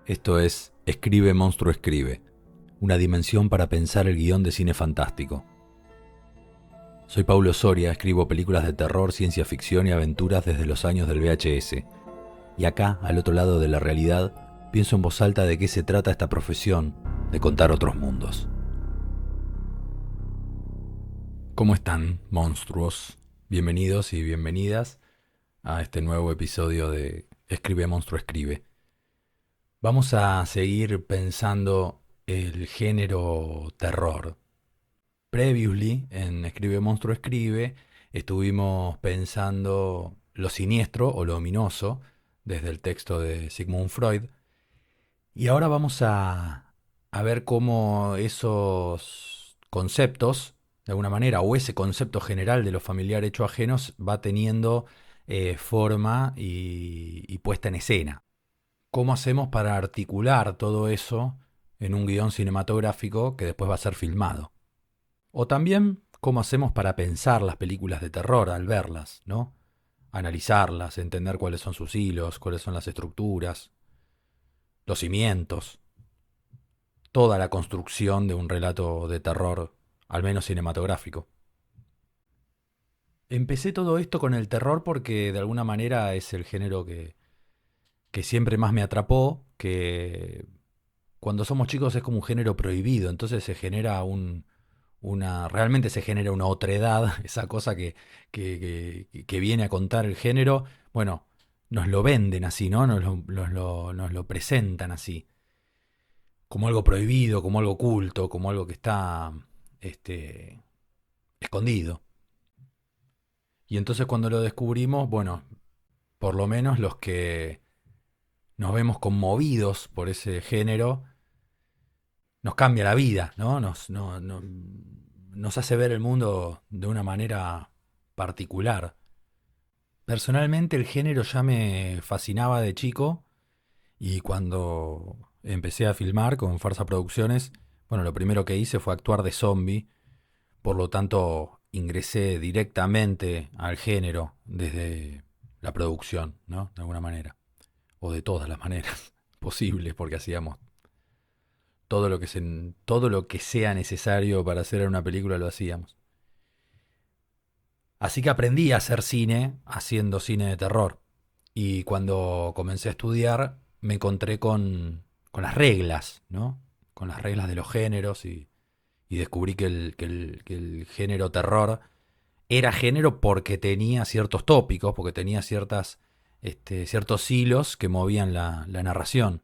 Esto es Escribe Monstruo Escribe, una dimensión para pensar el guión de cine fantástico. Soy Paulo Soria, escribo películas de terror, ciencia ficción y aventuras desde los años del VHS. Y acá, al otro lado de la realidad, pienso en voz alta de qué se trata esta profesión de contar otros mundos. ¿Cómo están, monstruos? Bienvenidos y bienvenidas a este nuevo episodio de Escribe Monstruo Escribe. Vamos a seguir pensando el género terror. Previously, en Escribe Monstruo Escribe, estuvimos pensando lo siniestro o lo ominoso desde el texto de Sigmund Freud. Y ahora vamos a ver cómo esos conceptos, de alguna manera, o ese concepto general de lo familiar hecho ajenos, va teniendo forma y puesta en escena. ¿Cómo hacemos para articular todo eso en un guión cinematográfico que después va a ser filmado? O también, ¿cómo hacemos para pensar las películas de terror al verlas, ¿no? Analizarlas, entender cuáles son sus hilos, cuáles son las estructuras, los cimientos, toda la construcción de un relato de terror, al menos cinematográfico. Empecé todo esto con el terror porque de alguna manera es el género que siempre más me atrapó, que cuando somos chicos es como un género prohibido, entonces se genera realmente se genera una otredad, esa cosa que viene a contar el género. Bueno, nos lo venden así, ¿no? Nos lo presentan así, como algo prohibido, como algo oculto, como algo que está este, escondido. Y entonces cuando lo descubrimos, bueno, por lo menos los que nos vemos conmovidos por ese género, nos cambia la vida, ¿no? Nos hace ver el mundo de una manera particular. Personalmente el género ya me fascinaba de chico y cuando empecé a filmar con Farsa Producciones, bueno, lo primero que hice fue actuar de zombie, por lo tanto ingresé directamente al género desde la producción, ¿no? De alguna manera, o de todas las maneras posibles, porque hacíamos todo lo que sea necesario para hacer una película lo hacíamos. Así que aprendí a hacer cine haciendo cine de terror. Y cuando comencé a estudiar me encontré con las reglas, ¿no? Con las reglas de los géneros y descubrí que el género terror era género porque tenía ciertos tópicos, porque tenía ciertos hilos que movían la narración.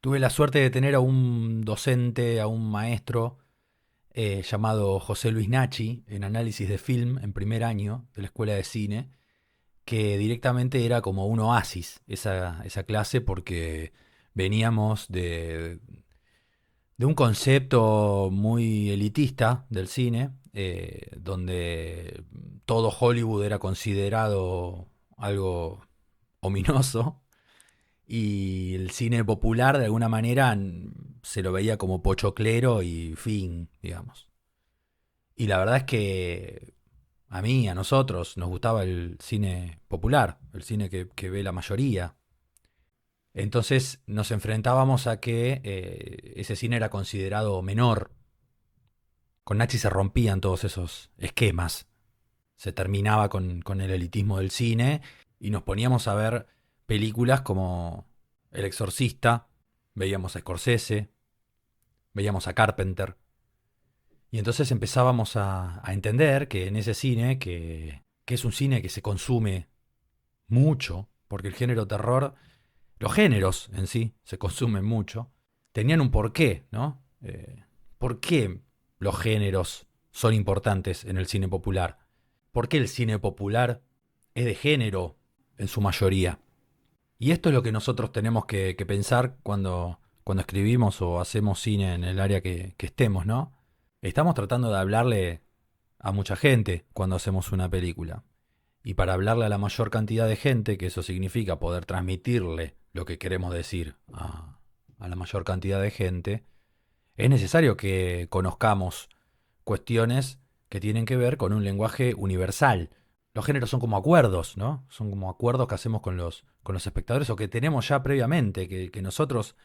Tuve la suerte de tener a un docente, a un maestro llamado José Luis Nachi en análisis de film en primer año de la Escuela de Cine, que directamente era como un oasis esa clase porque veníamos de un concepto muy elitista del cine, donde todo Hollywood era considerado algo ominoso y el cine popular de alguna manera se lo veía como pochoclero y fin, digamos. Y la verdad es que a mí, a nosotros, nos gustaba el cine popular, el cine que ve la mayoría. Entonces nos enfrentábamos a que ese cine era considerado menor. Con Nachi se rompían todos esos esquemas. Se terminaba con el elitismo del cine y nos poníamos a ver películas como El Exorcista, veíamos a Scorsese, veíamos a Carpenter. Y entonces empezábamos a entender que en ese cine, que es un cine que se consume mucho, porque el género terror, los géneros en sí se consumen mucho, tenían un porqué, ¿no? ¿Por qué los géneros son importantes en el cine popular? ¿Por qué el cine popular es de género en su mayoría? Y esto es lo que nosotros tenemos que pensar cuando escribimos o hacemos cine en el área que estemos, ¿no? Estamos tratando de hablarle a mucha gente cuando hacemos una película. Y para hablarle a la mayor cantidad de gente, que eso significa poder transmitirle lo que queremos decir a la mayor cantidad de gente, es necesario que conozcamos cuestiones que tienen que ver con un lenguaje universal. los géneros son como acuerdos, ¿no? Son como acuerdos que hacemos con los espectadores o que tenemos ya previamente, que nosotros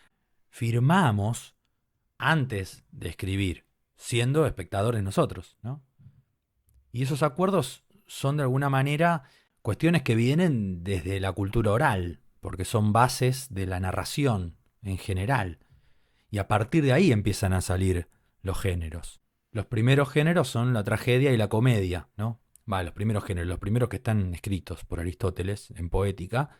firmamos antes de escribir, siendo espectadores nosotros, ¿no? Y esos acuerdos son de alguna manera cuestiones que vienen desde la cultura oral, porque son bases de la narración en general. Y a partir de ahí empiezan a salir los géneros. Los primeros géneros son la tragedia y la comedia, ¿no? Los primeros géneros, los primeros que están escritos por Aristóteles en Poética,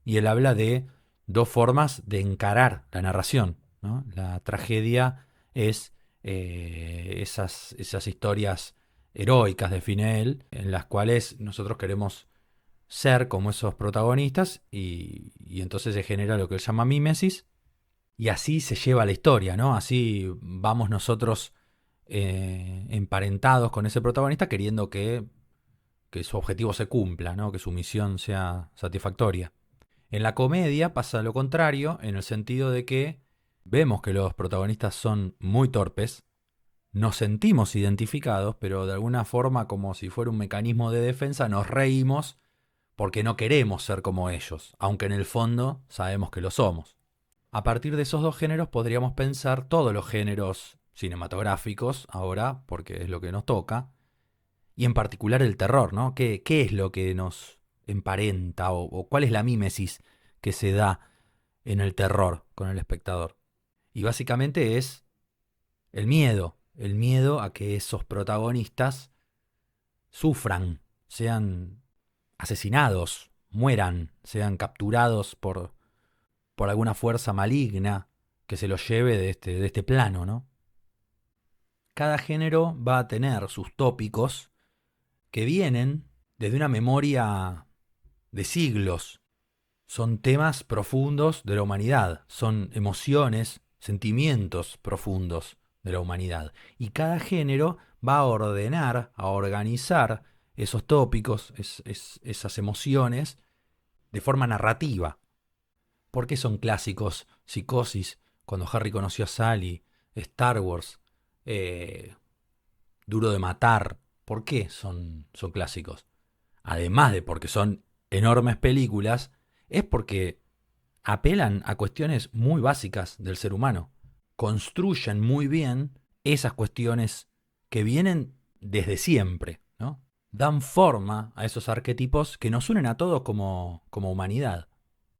y él habla de dos formas de encarar la narración, ¿no? La tragedia es esas historias heroicas, define él, en las cuales nosotros queremos ser como esos protagonistas y entonces se genera lo que él llama mímesis y así se lleva la historia, ¿no? Así vamos nosotros emparentados con ese protagonista queriendo que su objetivo se cumpla, ¿no? Que su misión sea satisfactoria. En la comedia pasa lo contrario, en el sentido de que vemos que los protagonistas son muy torpes, nos sentimos identificados, pero de alguna forma, como si fuera un mecanismo de defensa, nos reímos porque no queremos ser como ellos, aunque en el fondo sabemos que lo somos. A partir de esos dos géneros podríamos pensar todos los géneros cinematográficos ahora, porque es lo que nos toca, y en particular el terror, ¿no? ¿Qué es lo que nos emparenta o cuál es la mímesis que se da en el terror con el espectador? Y básicamente es el miedo a que esos protagonistas sufran, sean asesinados, mueran, sean capturados por alguna fuerza maligna que se los lleve de este plano, ¿no? Cada género va a tener sus tópicos que vienen desde una memoria de siglos. Son temas profundos de la humanidad, son emociones, sentimientos profundos de la humanidad. Y cada género va a ordenar, a organizar esos tópicos, esas emociones, de forma narrativa. ¿Por qué son clásicos? Psicosis, cuando Harry conoció a Sally, Star Wars, eh, Duro de Matar. ¿Por qué son clásicos? Además de porque son enormes películas, es porque apelan a cuestiones muy básicas del ser humano. Construyen muy bien esas cuestiones que vienen desde siempre, ¿no? Dan forma a esos arquetipos que nos unen a todos como humanidad.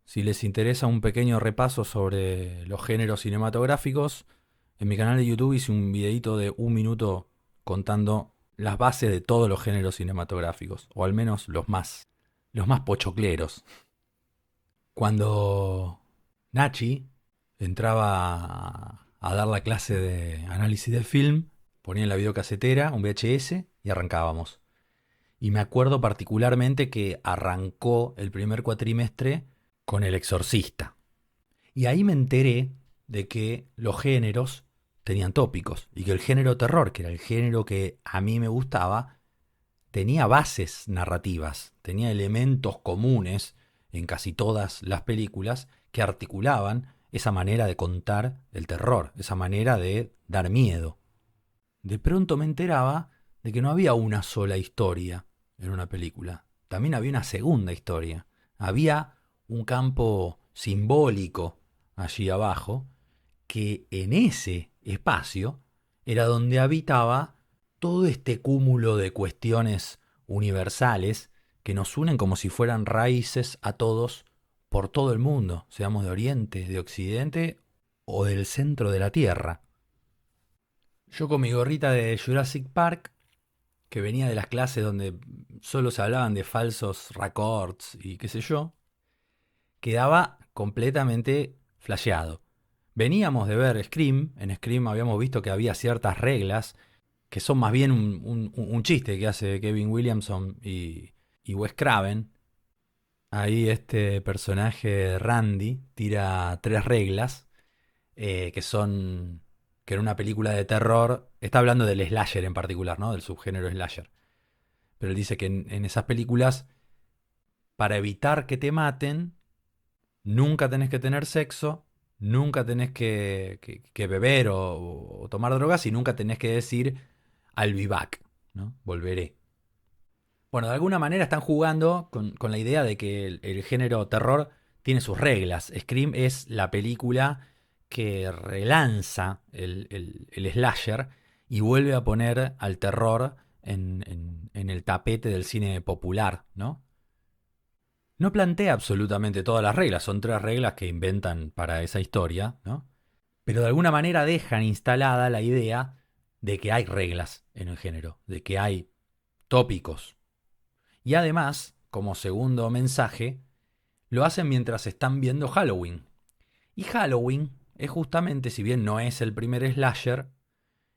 Si les interesa un pequeño repaso sobre los géneros cinematográficos, en mi canal de YouTube hice un videito de 1 minuto contando las bases de todos los géneros cinematográficos, o al menos los más pochocleros. Cuando Nachi entraba a dar la clase de análisis del film, ponía en la videocasetera un VHS y arrancábamos. Y me acuerdo particularmente que arrancó el primer cuatrimestre con El Exorcista. Y ahí me enteré de que los géneros tenían tópicos y que el género terror, que era el género que a mí me gustaba, tenía bases narrativas, tenía elementos comunes en casi todas las películas que articulaban esa manera de contar el terror, esa manera de dar miedo. De pronto me enteraba de que no había una sola historia en una película, también había una segunda historia, había un campo simbólico allí abajo, que en ese espacio era donde habitaba todo este cúmulo de cuestiones universales que nos unen como si fueran raíces a todos por todo el mundo, seamos de Oriente, de Occidente o del centro de la Tierra. Yo con mi gorrita de Jurassic Park, que venía de las clases donde solo se hablaban de falsos records y qué sé yo, quedaba completamente flasheado. Veníamos de ver Scream, en Scream habíamos visto que había ciertas reglas que son más bien un chiste que hace Kevin Williamson y Wes Craven. Ahí este personaje Randy tira 3 reglas que son que en una película de terror, está hablando del slasher en particular, ¿no? Del subgénero slasher. Pero él dice que en esas películas, para evitar que te maten, nunca tenés que tener sexo, nunca tenés que beber o tomar drogas y nunca tenés que decir I'll be back, ¿no? Volveré. Bueno, de alguna manera están jugando con la idea de que el género terror tiene sus reglas. Scream es la película que relanza el slasher y vuelve a poner al terror en el tapete del cine popular, ¿no? No plantea absolutamente todas las reglas, son tres reglas que inventan para esa historia, ¿no? Pero de alguna manera dejan instalada la idea de que hay reglas en el género, de que hay tópicos. Y además, como segundo mensaje, lo hacen mientras están viendo Halloween. Y Halloween es justamente, si bien no es el primer slasher,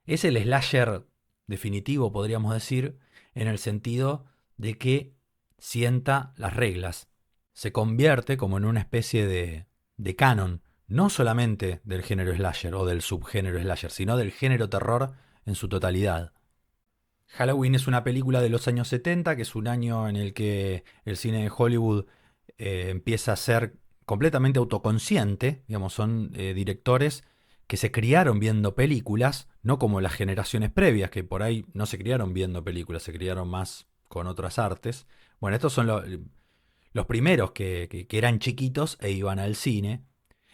es el slasher definitivo, podríamos decir, en el sentido de que sienta las reglas. Se convierte como en una especie de canon, no solamente del género slasher o del subgénero slasher, sino del género terror en su totalidad. Halloween es una película de los años 70, que es un año en el que el cine de Hollywood empieza a ser completamente autoconsciente. Digamos, son directores que se criaron viendo películas, no como las generaciones previas, que por ahí no se criaron viendo películas, se criaron más con otras artes. Bueno, estos son los primeros que eran chiquitos e iban al cine.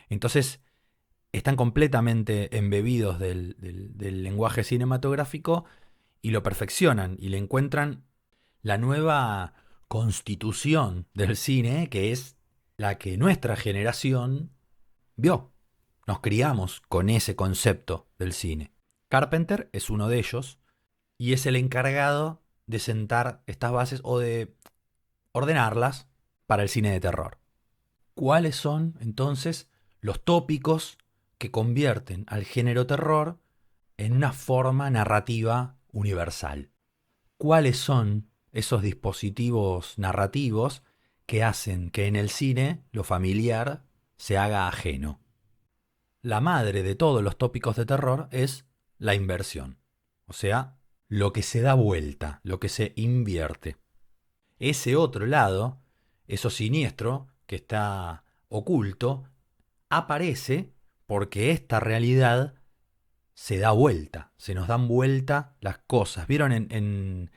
Entonces están completamente embebidos del lenguaje cinematográfico y lo perfeccionan y le encuentran la nueva constitución del cine, que es la que nuestra generación vio. Nos criamos con ese concepto del cine. Carpenter es uno de ellos y es el encargado de sentar estas bases o de ordenarlas para el cine de terror. ¿Cuáles son entonces los tópicos que convierten al género terror en una forma narrativa universal? ¿Cuáles son esos dispositivos narrativos que hacen que en el cine lo familiar se haga ajeno? La madre de todos los tópicos de terror es la inversión, o sea, lo que se da vuelta, lo que se invierte. Ese otro lado, eso siniestro que está oculto, aparece porque esta realidad se da vuelta, se nos dan vuelta las cosas. ¿Vieron en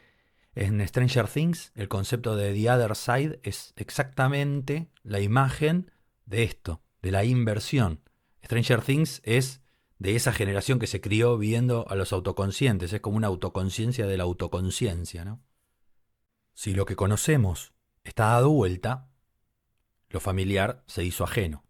Stranger Things? El concepto de The Other Side es exactamente la imagen de esto, de la inversión. Stranger Things es de esa generación que se crió viendo a los autoconscientes, es como una autoconciencia de la autoconciencia, ¿no? Si lo que conocemos está dado vuelta, lo familiar se hizo ajeno,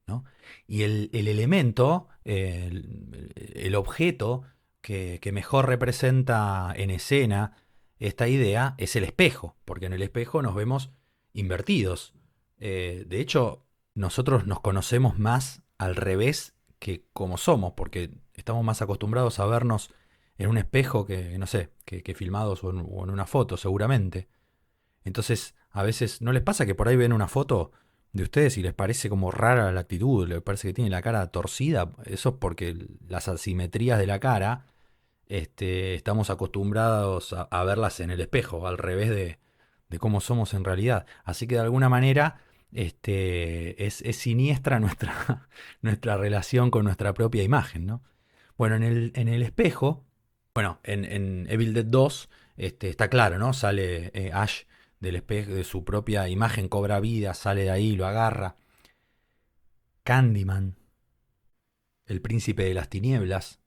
¿no? Y el elemento, el objeto que mejor representa en escena esta idea es el espejo, porque en el espejo nos vemos invertidos. De hecho, nosotros nos conocemos más al revés que como somos, porque estamos más acostumbrados a vernos en un espejo que, no sé, que filmados o en una foto, seguramente. Entonces, a veces, ¿no les pasa que por ahí ven una foto de ustedes y les parece como rara la actitud, les parece que tiene la cara torcida? Eso es porque las asimetrías de la cara, estamos acostumbrados a verlas en el espejo, al revés de cómo somos en realidad. Así que de alguna manera es siniestra nuestra, nuestra relación con nuestra propia imagen, ¿no? Bueno, en el espejo, bueno, en Evil Dead 2 está claro, ¿no? Sale Ash del espejo, de su propia imagen, cobra vida, sale de ahí, lo agarra. Candyman, el príncipe de las tinieblas.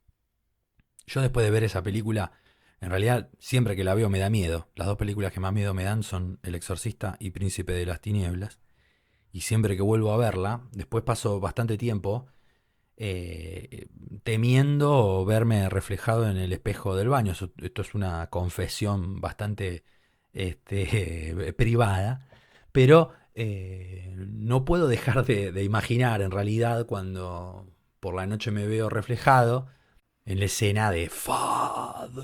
Yo después de ver esa película, en realidad siempre que la veo me da miedo. Las dos películas que más miedo me dan son El Exorcista y Príncipe de las Tinieblas. Y siempre que vuelvo a verla, después paso bastante tiempo temiendo verme reflejado en el espejo del baño. Esto es una confesión bastante privada, pero no puedo dejar de imaginar en realidad cuando por la noche me veo reflejado en la escena de Father,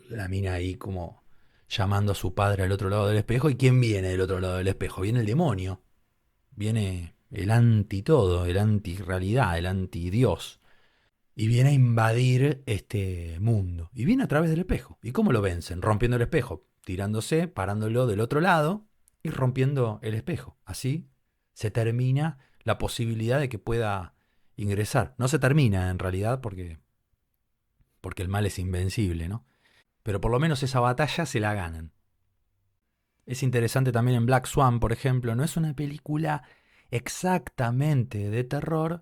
la mina ahí como llamando a su padre al otro lado del espejo. ¿Y quién viene del otro lado del espejo? Viene el demonio, viene el anti todo, el anti realidad, el anti Dios. Y viene a invadir este mundo. Y viene a través del espejo. ¿Y cómo lo vencen? Rompiendo el espejo, tirándose, parándolo del otro lado y rompiendo el espejo. Así se termina la posibilidad de que pueda ingresar. No se termina en realidad porque el mal es invencible, ¿no? Pero por lo menos esa batalla se la ganan. Es interesante también en Black Swan, por ejemplo. No es una película exactamente de terror,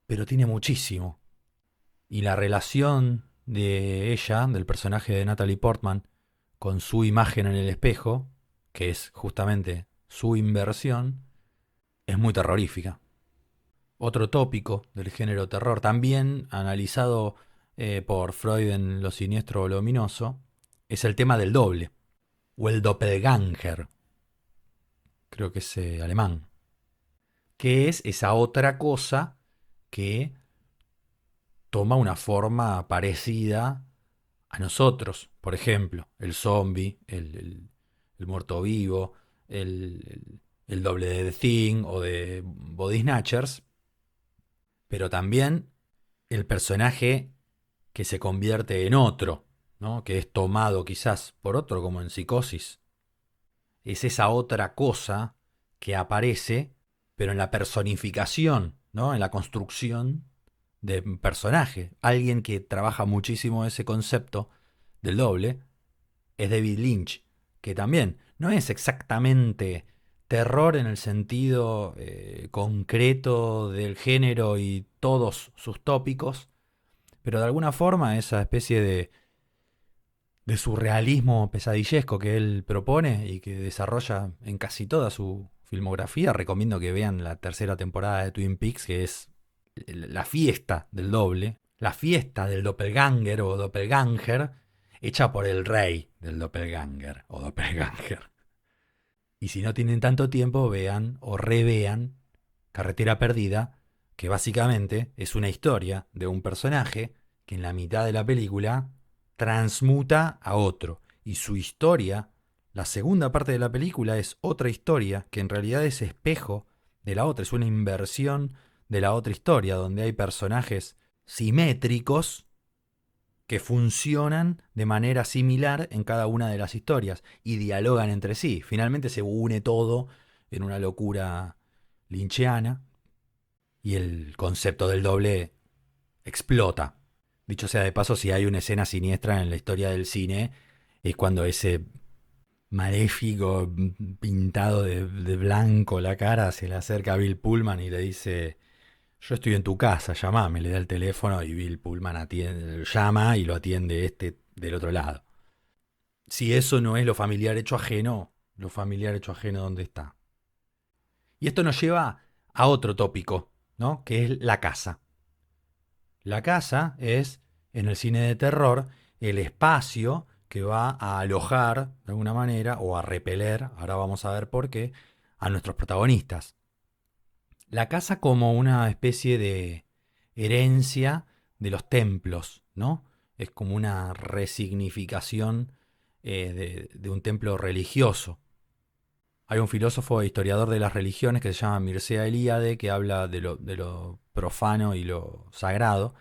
pero tiene muchísimo. Y la relación de ella, del personaje de Natalie Portman, con su imagen en el espejo, que es justamente su inversión, es muy terrorífica. Otro tópico del género terror, también analizado por Freud en Lo Siniestro o lo Ominoso, es el tema del doble, o el doppelganger, creo que es alemán, que es esa otra cosa que toma una forma parecida a nosotros. Por ejemplo, el zombie, el muerto vivo, el doble de The Thing o de Body Snatchers, pero también el personaje que se convierte en otro, ¿no? Que es tomado quizás por otro, como en Psicosis. Es esa otra cosa que aparece, pero en la personificación, ¿no? En la construcción de un personaje. Alguien que trabaja muchísimo ese concepto del doble es David Lynch, que también no es exactamente terror en el sentido concreto del género y todos sus tópicos, pero de alguna forma esa especie de surrealismo pesadillesco que él propone y que desarrolla en casi toda su filmografía, recomiendo que vean la tercera temporada de Twin Peaks, que es la fiesta del doble, la fiesta del doppelganger o doppelganger, hecha por el rey del doppelganger o doppelganger. Y si no tienen tanto tiempo, vean o revean Carretera Perdida, que básicamente es una historia de un personaje que en la mitad de la película transmuta a otro. Y su historia, la segunda parte de la película, es otra historia que en realidad es espejo de la otra, es una inversión de la otra historia, donde hay personajes simétricos que funcionan de manera similar en cada una de las historias y dialogan entre sí. Finalmente se une todo en una locura lynchiana y el concepto del doble explota. Dicho sea de paso, si hay una escena siniestra en la historia del cine, es cuando ese maléfico pintado de blanco la cara se le acerca a Bill Pullman y le dice: yo estoy en tu casa, llamame, le da el teléfono y Bill Pullman llama y lo atiende este del otro lado. Si eso no es lo familiar hecho ajeno, ¿dónde está? Y esto nos lleva a otro tópico, ¿no? Que es la casa. La casa es, en el cine de terror, el espacio que va a alojar, de alguna manera, o a repeler, ahora vamos a ver por qué, a nuestros protagonistas. La casa como una especie de herencia de los templos, ¿no? Es como una resignificación de un templo religioso. Hay un filósofo e historiador de las religiones que se llama Mircea Eliade, que habla de lo profano y lo sagrado,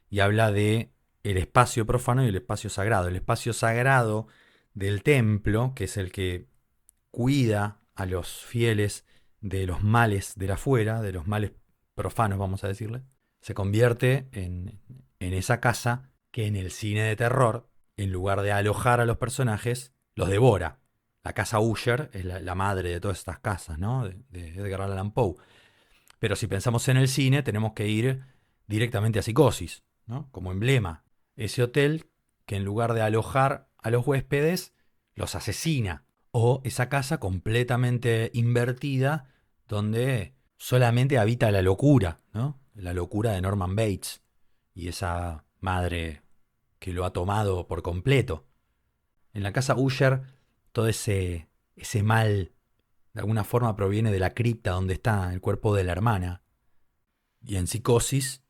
y habla de el espacio profano y el espacio sagrado. El espacio sagrado del templo, que es el que cuida a los fieles de los males de la afuera, de los males profanos, vamos a decirle, se convierte en esa casa que en el cine de terror, en lugar de alojar a los personajes, los devora. La casa Usher es la madre de todas estas casas, ¿no? De Edgar Allan Poe. Pero si pensamos en el cine, tenemos que ir directamente a Psicosis, ¿no? Como emblema. Ese hotel que en lugar de alojar a los huéspedes, los asesina. O esa casa completamente invertida donde solamente habita la locura, ¿no? La locura de Norman Bates y esa madre que lo ha tomado por completo. En la casa Usher, todo ese mal de alguna forma proviene de la cripta donde está el cuerpo de la hermana. Y en Psicosis,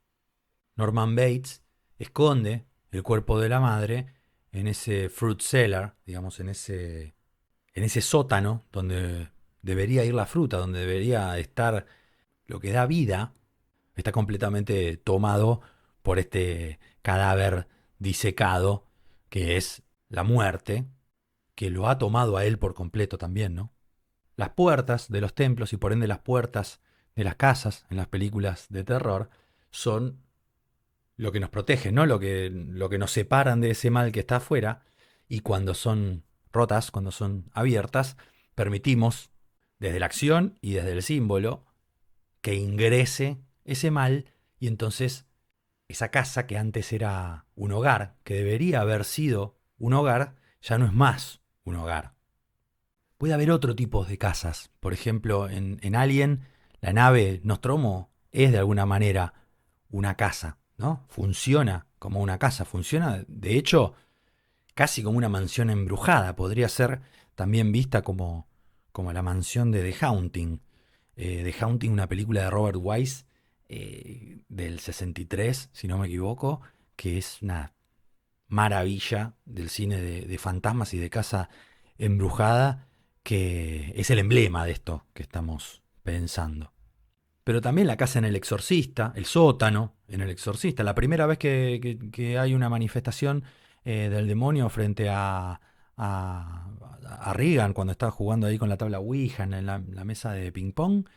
Norman Bates esconde el cuerpo de la madre en ese fruit cellar, digamos, en ese sótano donde debería ir la fruta, donde debería estar lo que da vida, está completamente tomado por este cadáver disecado que es la muerte, que lo ha tomado a él por completo también, ¿no? Las puertas de los templos y por ende las puertas de las casas en las películas de terror son lo que nos protege, ¿no? Lo que nos separan de ese mal que está afuera y cuando son rotas, cuando son abiertas, permitimos, desde la acción y desde el símbolo, que ingrese ese mal, y entonces esa casa que antes era un hogar, que debería haber sido un hogar, ya no es más un hogar. Puede haber otro tipo de casas. Por ejemplo, en Alien, la nave Nostromo es de alguna manera una casa, ¿no? Funciona como una casa, funciona, de hecho, casi como una mansión embrujada. Podría ser también vista como la mansión de The Haunting. The Haunting, una película de Robert Wise del 63, si no me equivoco, que es una maravilla del cine de fantasmas y de casa embrujada, que es el emblema de esto que estamos pensando. Pero también la casa en El Exorcista, el sótano en El Exorcista, la primera vez que hay una manifestación del demonio frente a Regan cuando está jugando ahí con la tabla Ouija en la mesa de ping pong,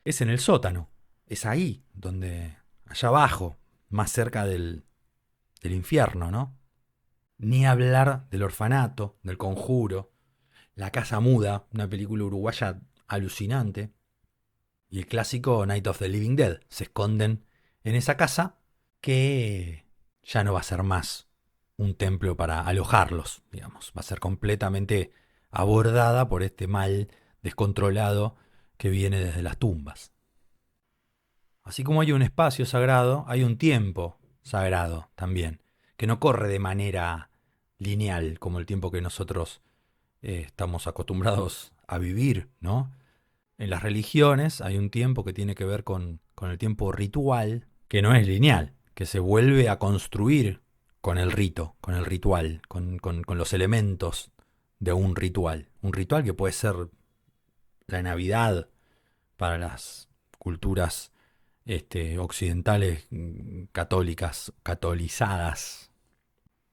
es en el sótano. Es ahí, donde, allá abajo, más cerca del infierno, ¿no? Ni hablar del orfanato, del conjuro, La Casa Muda, una película uruguaya alucinante, y el clásico Night of the Living Dead. Se esconden en esa casa que ya no va a ser más un templo para alojarlos, digamos. Va a ser completamente abordada por este mal descontrolado que viene desde las tumbas. Así como hay un espacio sagrado, hay un tiempo sagrado también, que no corre de manera lineal como el tiempo que nosotros estamos acostumbrados a vivir, ¿no? En las religiones hay un tiempo que tiene que ver con el tiempo ritual, que no es lineal, que se vuelve a construir con el rito, con el ritual, con los elementos de un ritual. Un ritual que puede ser la Navidad para las culturas occidentales católicas, catolizadas.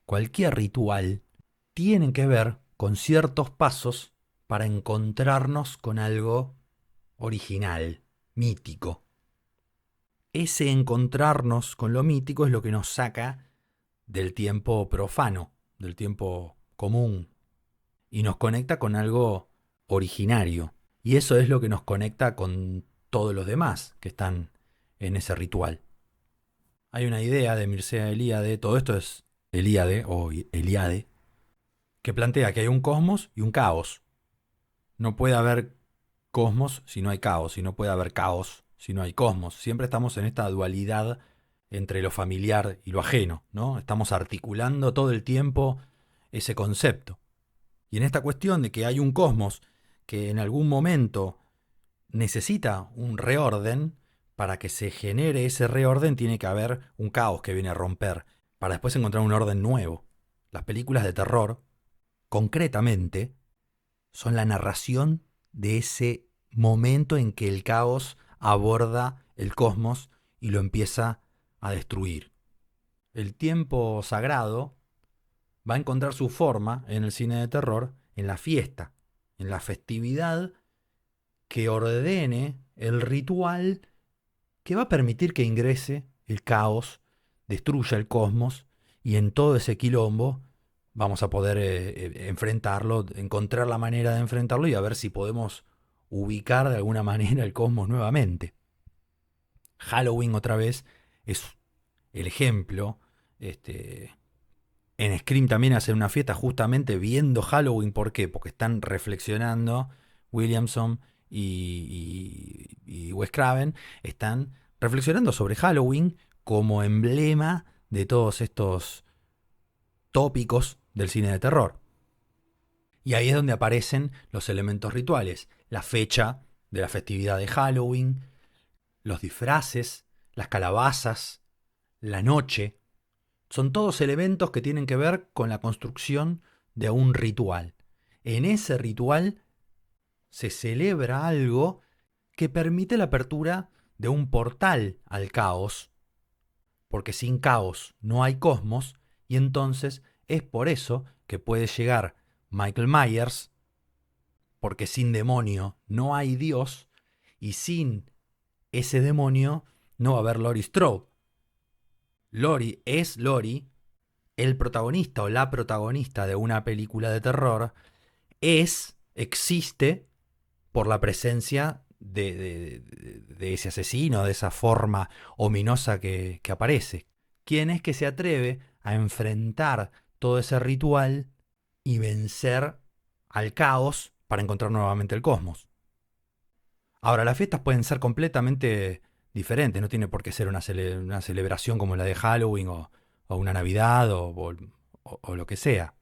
Cualquier ritual tiene que ver con ciertos pasos para encontrarnos con algo original, mítico. Ese encontrarnos con lo mítico es lo que nos saca del tiempo profano, del tiempo común, y nos conecta con algo originario. Y eso es lo que nos conecta con todos los demás que están en ese ritual. Hay una idea de Mircea Eliade, todo esto es Eliade o Eliade, que plantea que hay un cosmos y un caos. No puede haber cosmos si no hay caos, y no puede haber caos si no hay cosmos. Siempre estamos en esta dualidad entre lo familiar y lo ajeno, ¿no? Estamos articulando todo el tiempo ese concepto. Y en esta cuestión de que hay un cosmos que en algún momento necesita un reorden, para que se genere ese reorden tiene que haber un caos que viene a romper, para después encontrar un orden nuevo. Las películas de terror, concretamente, son la narración de ese momento en que el caos aborda el cosmos y lo empieza a destruir. El tiempo sagrado va a encontrar su forma en el cine de terror en la fiesta, en la festividad que ordene el ritual que va a permitir que ingrese el caos, destruya el cosmos, y en todo ese quilombo vamos a poder enfrentarlo, encontrar la manera de enfrentarlo y a ver si podemos ubicar de alguna manera el cosmos nuevamente. Halloween otra vez es el ejemplo. En Scream también hacen una fiesta justamente viendo Halloween. ¿Por qué? Porque están reflexionando. Williamson y Wes Craven están reflexionando sobre Halloween como emblema de todos estos tópicos del cine de terror. Y ahí es donde aparecen los elementos rituales, la fecha de la festividad de Halloween, los disfraces, las calabazas, la noche. Son todos elementos que tienen que ver con la construcción de un ritual. En ese ritual se celebra algo que permite la apertura de un portal al caos, porque sin caos no hay cosmos, y entonces es por eso que puede llegar Michael Myers, porque sin demonio no hay Dios, y sin ese demonio no va a haber Laurie Strode. Laurie es Laurie, el protagonista o la protagonista de una película de terror existe por la presencia de ese asesino, de esa forma ominosa que aparece. ¿Quién es que se atreve a enfrentar todo ese ritual y vencer al caos para encontrar nuevamente el cosmos? Ahora, las fiestas pueden ser completamente diferentes, no tiene por qué ser una celebración como la de Halloween o una Navidad o lo que sea.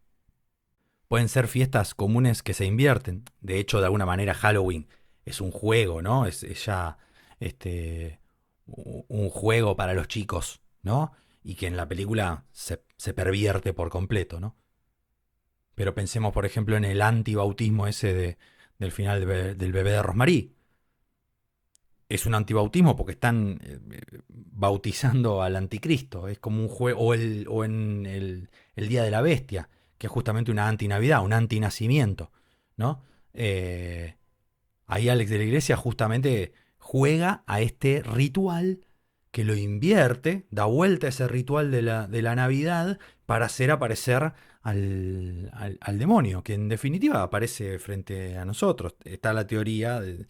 Pueden ser fiestas comunes que se invierten. De hecho, de alguna manera Halloween es un juego, ¿no? Es ya este, un juego para los chicos, ¿no? Y que en la película se pervierte por completo, ¿no? Pero pensemos, por ejemplo, en el antibautismo ese del final del bebé de Rosmarie. Es un antibautismo porque están bautizando al anticristo. Es como un juego. O en el Día de la Bestia, que es justamente una antinavidad, un antinacimiento, ¿no? Eh, Ahí Alex de la Iglesia justamente juega a este ritual que lo invierte, da vuelta a ese ritual de la Navidad para hacer aparecer al demonio, que en definitiva aparece frente a nosotros. Está la teoría de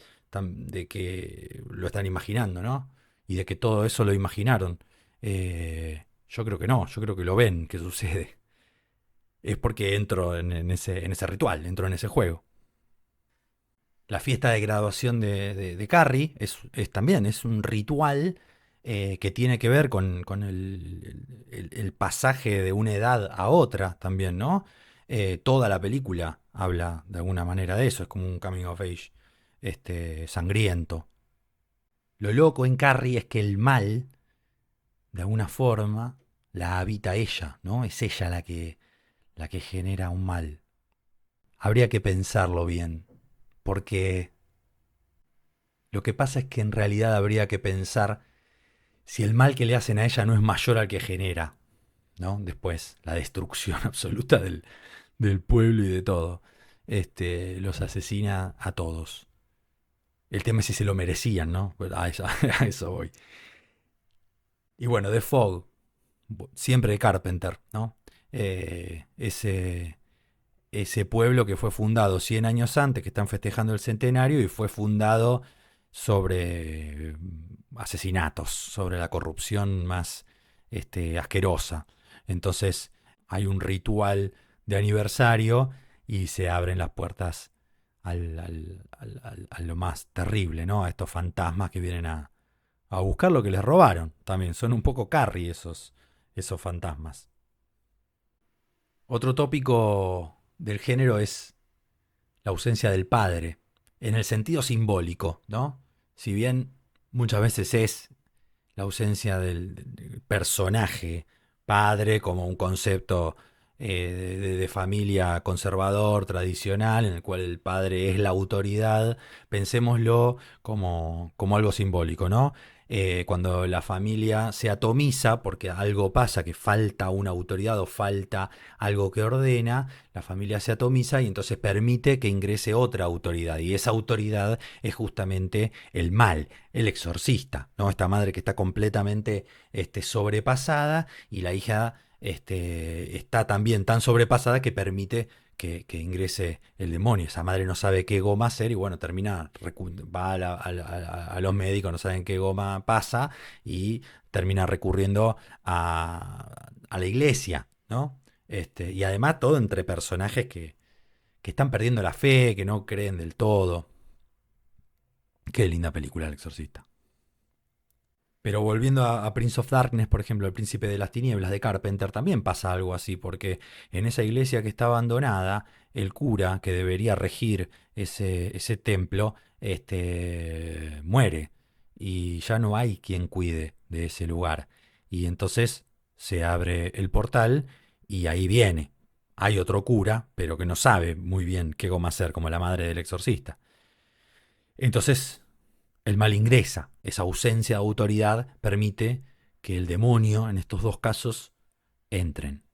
que lo están imaginando, ¿no? Y de que todo eso lo imaginaron. Yo creo que no, yo creo que lo ven que sucede. Es porque entro en ese ritual, entro en ese juego. La fiesta de graduación de Carrie también es un ritual que tiene que ver con el pasaje de una edad a otra también, ¿no? Toda la película habla de alguna manera de eso, es como un coming of age sangriento. Lo loco en Carrie es que el mal, de alguna forma, la habita ella, ¿no? Es ella la que genera un mal. Habría que pensarlo bien, porque lo que pasa es que en realidad habría que pensar si el mal que le hacen a ella no es mayor al que genera, ¿no? Después, la destrucción absoluta del pueblo y de todo. Los asesina a todos. El tema es si se lo merecían, ¿no? A eso, a eso voy. Y bueno, The Fog, siempre de Carpenter, ¿no? Ese pueblo que fue fundado 100 años antes, que están festejando el centenario, y fue fundado sobre asesinatos, sobre la corrupción más asquerosa. Entonces hay un ritual de aniversario y se abren las puertas a lo más terrible, ¿no? A estos fantasmas que vienen a buscar lo que les robaron. También son un poco Carrie esos fantasmas. Otro tópico del género es la ausencia del padre, en el sentido simbólico, ¿no? Si bien muchas veces es la ausencia del personaje padre como un concepto de familia conservador, tradicional, en el cual el padre es la autoridad, pensémoslo como algo simbólico, ¿no? Cuando la familia se atomiza porque algo pasa, que falta una autoridad o falta algo que ordena, la familia se atomiza y entonces permite que ingrese otra autoridad. Y esa autoridad es justamente el mal, el exorcista, ¿no? Esta madre que está completamente sobrepasada y la hija está también tan sobrepasada que permite que ingrese el demonio. Esa madre no sabe qué goma hacer y bueno, va a los médicos, no saben qué goma pasa y termina recurriendo a la iglesia, ¿no? Y además todo entre personajes que están perdiendo la fe, que no creen del todo. Qué linda película El Exorcista. Pero volviendo a Prince of Darkness, por ejemplo, El Príncipe de las Tinieblas de Carpenter, también pasa algo así, porque en esa iglesia que está abandonada, el cura que debería regir ese templo, muere y ya no hay quien cuide de ese lugar. Y entonces se abre el portal y ahí viene. Hay otro cura, pero que no sabe muy bien qué goma hacer, como la madre del exorcista. Entonces el mal ingresa. Esa ausencia de autoridad permite que el demonio, en estos dos casos, entren.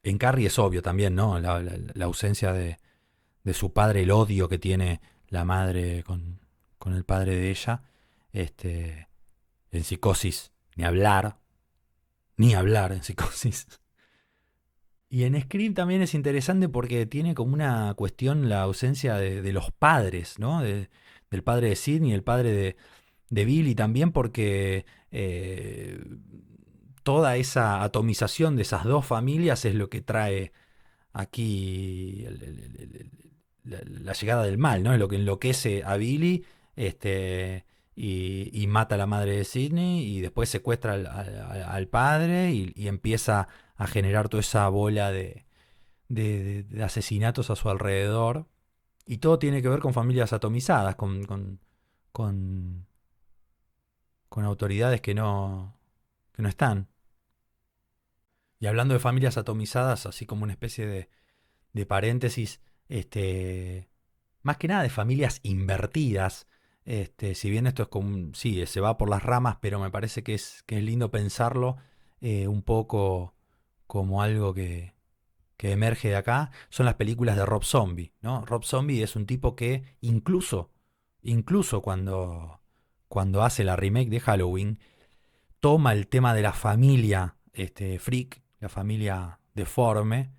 En Carrie es obvio también, ¿no? La ausencia de su padre, el odio que tiene la madre con el padre de ella. En Psicosis, ni hablar en Psicosis. Y en Scream también es interesante porque tiene como una cuestión la ausencia de los padres, ¿no? Del padre de Sidney, el padre de Billy también, porque toda esa atomización de esas dos familias es lo que trae aquí la llegada del mal, ¿no? Es lo que enloquece a Billy, y mata a la madre de Sidney y después secuestra al padre y empieza a generar toda esa bola de asesinatos a su alrededor. Y todo tiene que ver con familias atomizadas, con, con autoridades que no están. Y hablando de familias atomizadas, así como una especie de paréntesis, más que nada de familias invertidas. Si bien esto es como, sí, se va por las ramas, pero me parece que es lindo pensarlo un poco como algo que emerge de acá, son las películas de Rob Zombie, ¿no? Rob Zombie es un tipo que incluso cuando hace la remake de Halloween, toma el tema de la familia freak, la familia deforme,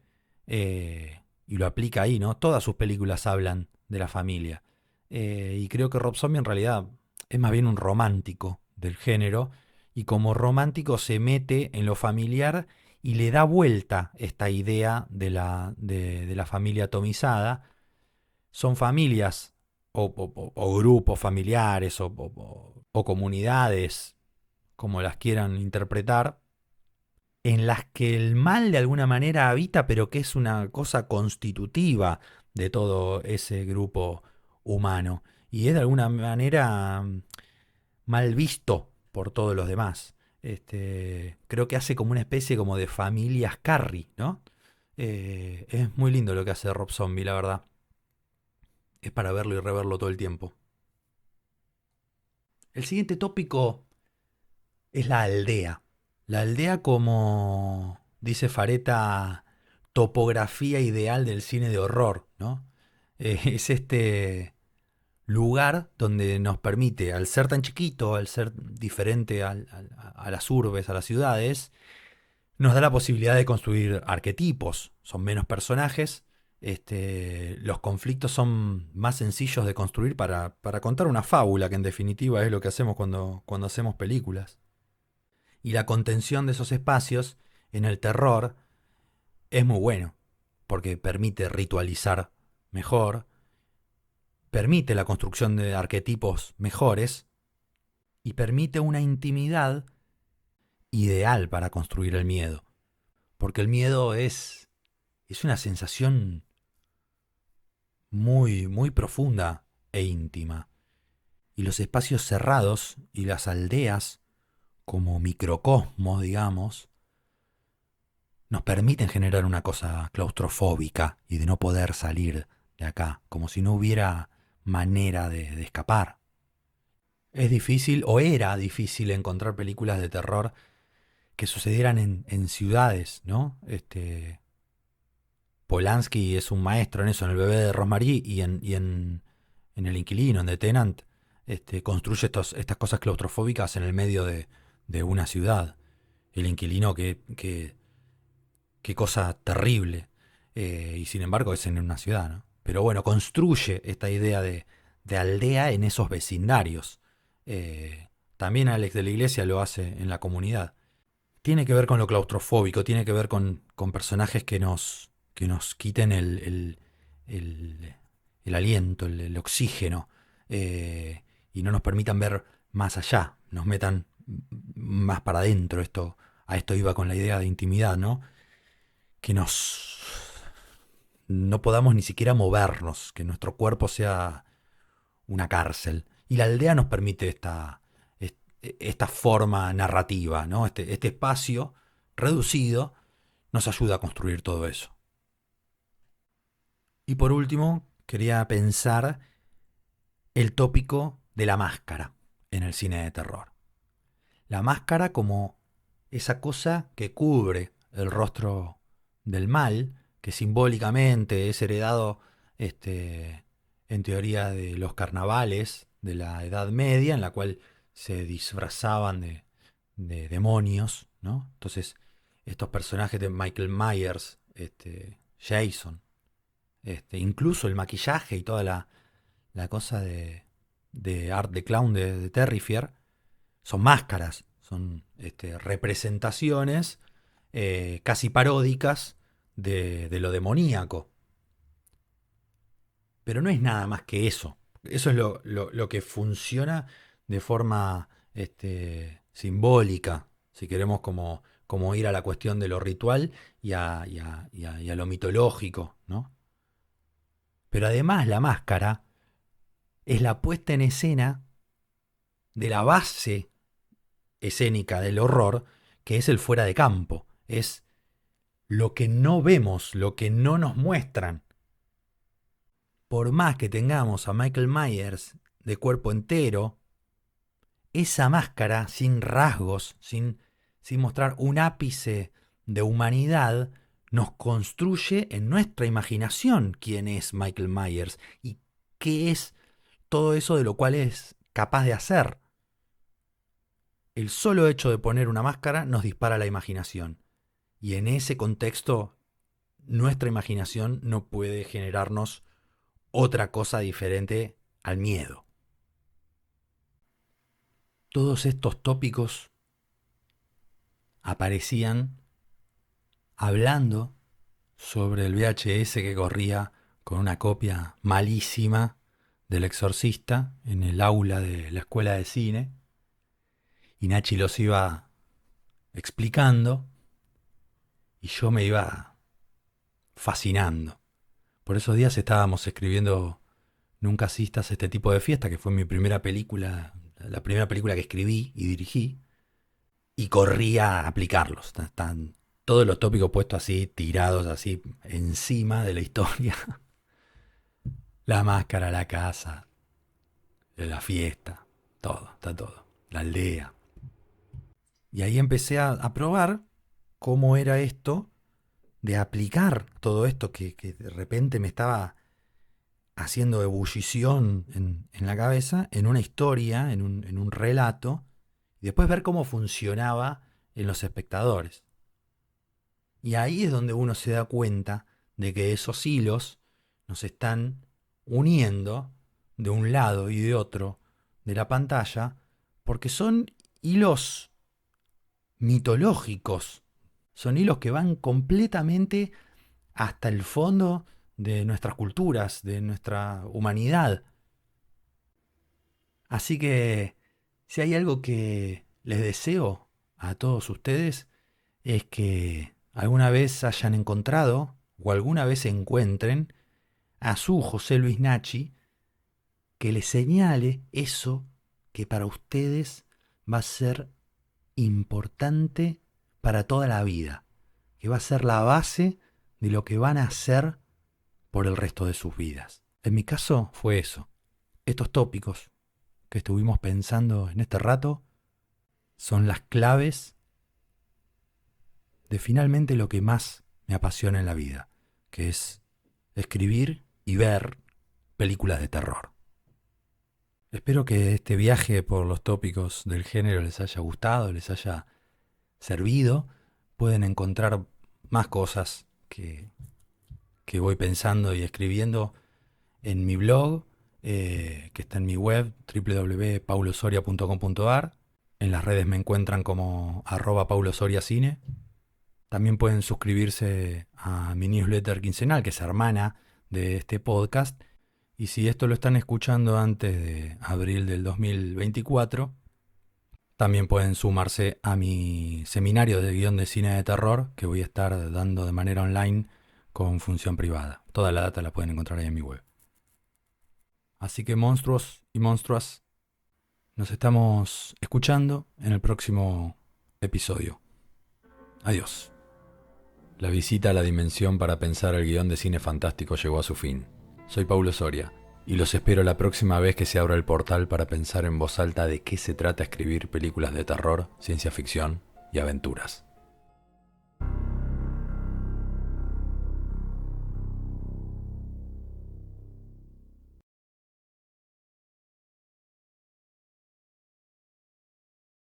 y lo aplica ahí, ¿no? Todas sus películas hablan de la familia. Y creo que Rob Zombie en realidad es más bien un romántico del género, y como romántico se mete en lo familiar y le da vuelta esta idea de la familia atomizada. Son familias o grupos familiares o comunidades, como las quieran interpretar, en las que el mal de alguna manera habita, pero que es una cosa constitutiva de todo ese grupo humano. Y es de alguna manera mal visto por todos los demás. Creo que hace como una especie como de familias Carrie, ¿no? Es muy lindo lo que hace Rob Zombie, la verdad. Es para verlo y reverlo todo el tiempo. El siguiente tópico es la aldea. La aldea como, dice Fareta, topografía ideal del cine de horror, ¿no? Es este lugar donde nos permite, al ser tan chiquito, al ser diferente a las urbes, a las ciudades, nos da la posibilidad de construir arquetipos. Son menos personajes, los conflictos son más sencillos de construir para contar una fábula, que en definitiva es lo que hacemos cuando hacemos películas. Y la contención de esos espacios en el terror es muy bueno, porque permite ritualizar mejor, permite la construcción de arquetipos mejores y permite una intimidad ideal para construir el miedo. Porque el miedo es una sensación muy profunda e íntima. Y los espacios cerrados y las aldeas, como microcosmos, digamos, nos permiten generar una cosa claustrofóbica y de no poder salir de acá, como si no hubiera manera de escapar. Es difícil, o era difícil, encontrar películas de terror que sucedieran en ciudades, ¿no? Polanski es un maestro en eso, en El bebé de Rosemary en El inquilino, en The Tenant, construye estas cosas claustrofóbicas en el medio de una ciudad. El inquilino, qué cosa terrible. Y sin embargo es en una ciudad, ¿no? Pero bueno, construye esta idea de aldea en esos vecindarios. También Alex de la Iglesia lo hace en La Comunidad. Tiene que ver con lo claustrofóbico, tiene que ver con personajes que nos quiten el, el aliento, el oxígeno, y no nos permitan ver más allá, nos metan más para adentro. A esto iba con la idea de intimidad, ¿no? Que no podamos ni siquiera movernos, que nuestro cuerpo sea una cárcel. Y la aldea nos permite esta forma narrativa, ¿no? Este espacio reducido nos ayuda a construir todo eso. Y por último, quería pensar el tópico de la máscara en el cine de terror. La máscara como esa cosa que cubre el rostro del mal, que simbólicamente es heredado, en teoría, de los carnavales de la Edad Media, en la cual se disfrazaban de demonios, ¿no? Entonces, estos personajes de Michael Myers, Jason. Incluso el maquillaje y toda la cosa de Art the Clown de Terrifier son máscaras, son representaciones casi paródicas de lo demoníaco. Pero no es nada más que eso. Eso es lo que funciona de forma simbólica, si queremos como ir a la cuestión de lo ritual y a lo mitológico, ¿no? Pero además la máscara es la puesta en escena de la base escénica del horror, que es el fuera de campo. Es lo que no vemos, lo que no nos muestran. Por más que tengamos a Michael Myers de cuerpo entero, esa máscara sin rasgos, sin mostrar un ápice de humanidad, nos construye en nuestra imaginación quién es Michael Myers y qué es todo eso de lo cual es capaz de hacer. El solo hecho de poner una máscara nos dispara la imaginación. Y en ese contexto, nuestra imaginación no puede generarnos otra cosa diferente al miedo. Todos estos tópicos aparecían hablando sobre el VHS que corría con una copia malísima del Exorcista en el aula de la escuela de cine. Y Nachi los iba explicando y yo me iba fascinando. Por esos días estábamos escribiendo Nunca asistas a este tipo de fiesta, que fue mi primera película, la primera película que escribí y dirigí, y corría a aplicarlos. Están todos los tópicos puestos así, tirados así, encima de la historia. La máscara, la casa, la fiesta, todo, está todo. La aldea. Y ahí empecé a probar cómo era esto de aplicar todo esto que de repente me estaba haciendo ebullición en la cabeza, en una historia, en un relato, y después ver cómo funcionaba en los espectadores. Y ahí es donde uno se da cuenta de que esos hilos nos están uniendo de un lado y de otro de la pantalla, porque son hilos mitológicos, son hilos que van completamente hasta el fondo de nuestras culturas, de nuestra humanidad. Así que si hay algo que les deseo a todos ustedes es que alguna vez hayan encontrado o alguna vez encuentren a su José Luis Nachi que les señale eso que para ustedes va a ser importante para toda la vida, que va a ser la base de lo que van a hacer por el resto de sus vidas. En mi caso fue eso. Estos tópicos que estuvimos pensando en este rato son las claves de finalmente lo que más me apasiona en la vida, que es escribir y ver películas de terror. Espero que este viaje por los tópicos del género les haya gustado, les haya servido. Pueden encontrar más cosas que voy pensando y escribiendo en mi blog, que está en mi web, www.paulosoria.com.ar. En las redes me encuentran como @paulosoriacine. También pueden suscribirse a mi newsletter quincenal, que es hermana de este podcast. Y si esto lo están escuchando antes de abril del 2024, también pueden sumarse a mi seminario de guión de cine de terror, que voy a estar dando de manera online con función privada. Toda la data la pueden encontrar ahí en mi web. Así que monstruos y monstruas, nos estamos escuchando en el próximo episodio. Adiós. La visita a la dimensión para pensar el guión de cine fantástico llegó a su fin. Soy Paulo Soria y los espero la próxima vez que se abra el portal para pensar en voz alta de qué se trata escribir películas de terror, ciencia ficción y aventuras.